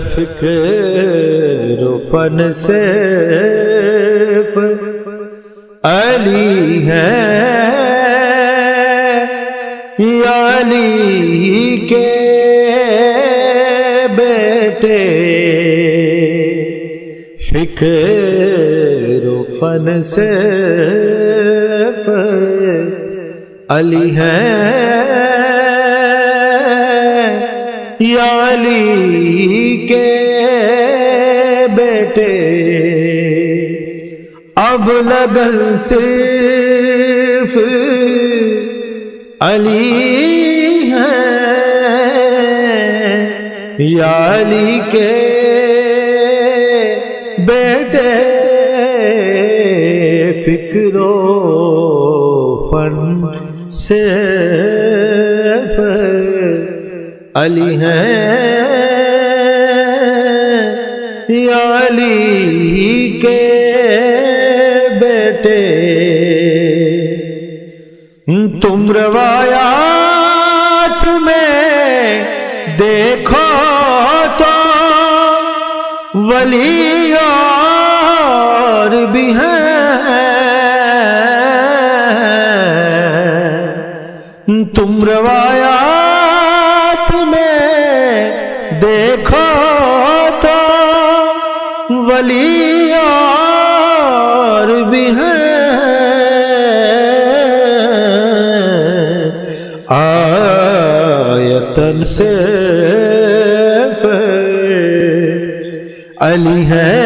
فکر و فن صرف علی ہے یا علی کے بیٹے، فکر و فن صرف علی ہے یا علی کے بیٹے، اب لگن صرف علی ہے یا علی کے بیٹے، فکر و فن صرف علی ہیں یا علی کے بیٹے، تم روایات میں دیکھو تو ولی اور بھی ہیں، تم روایات دیکھو تو ولی اور بھی ہیں، آیتن صرف علی ہے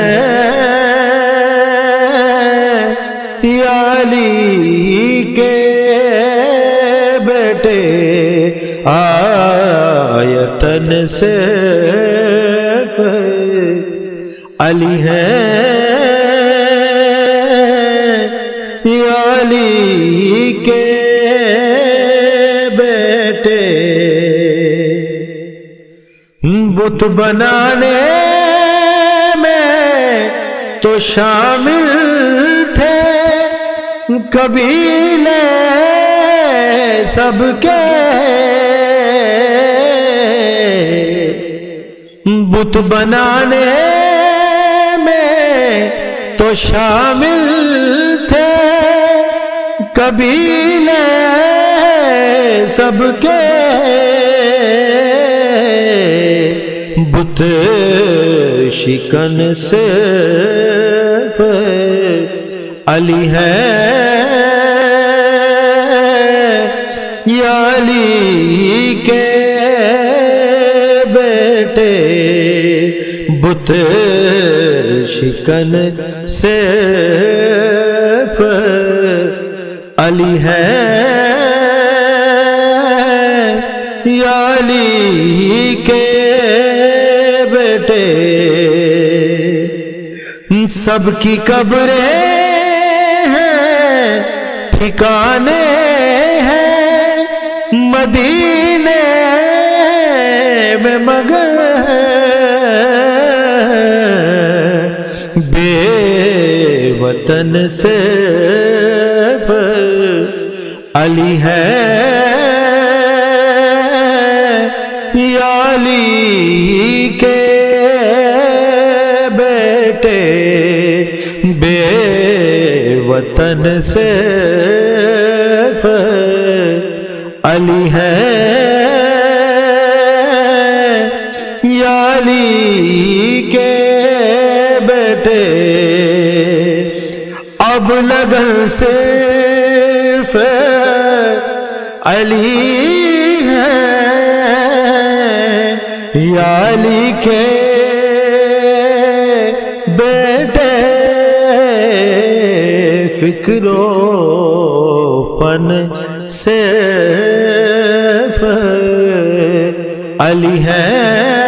یا علی کے بیٹے، آیتن صرف علی ہے یا علی کے بیٹے، بت بنانے میں تو شامل تھے قبیلے سب کے، بت بنانے میں تو شامل تھے قبیلے سب کے، بت شکن صرف علی ہے یا علی کے بیٹے، بت شکن صرف علی ہے یا علی کے بیٹے، سب کی قبریں ہیں ٹھکانے ہیں مدینے میں، مگر بے وطن صرف علی ہے یا علی کے بیٹے، بے وطن صرف علی ہے یا علی کے بیٹے، اب لگن صرف علی ہے یا علی کے بیٹے، فکر و فن صرف علی ہے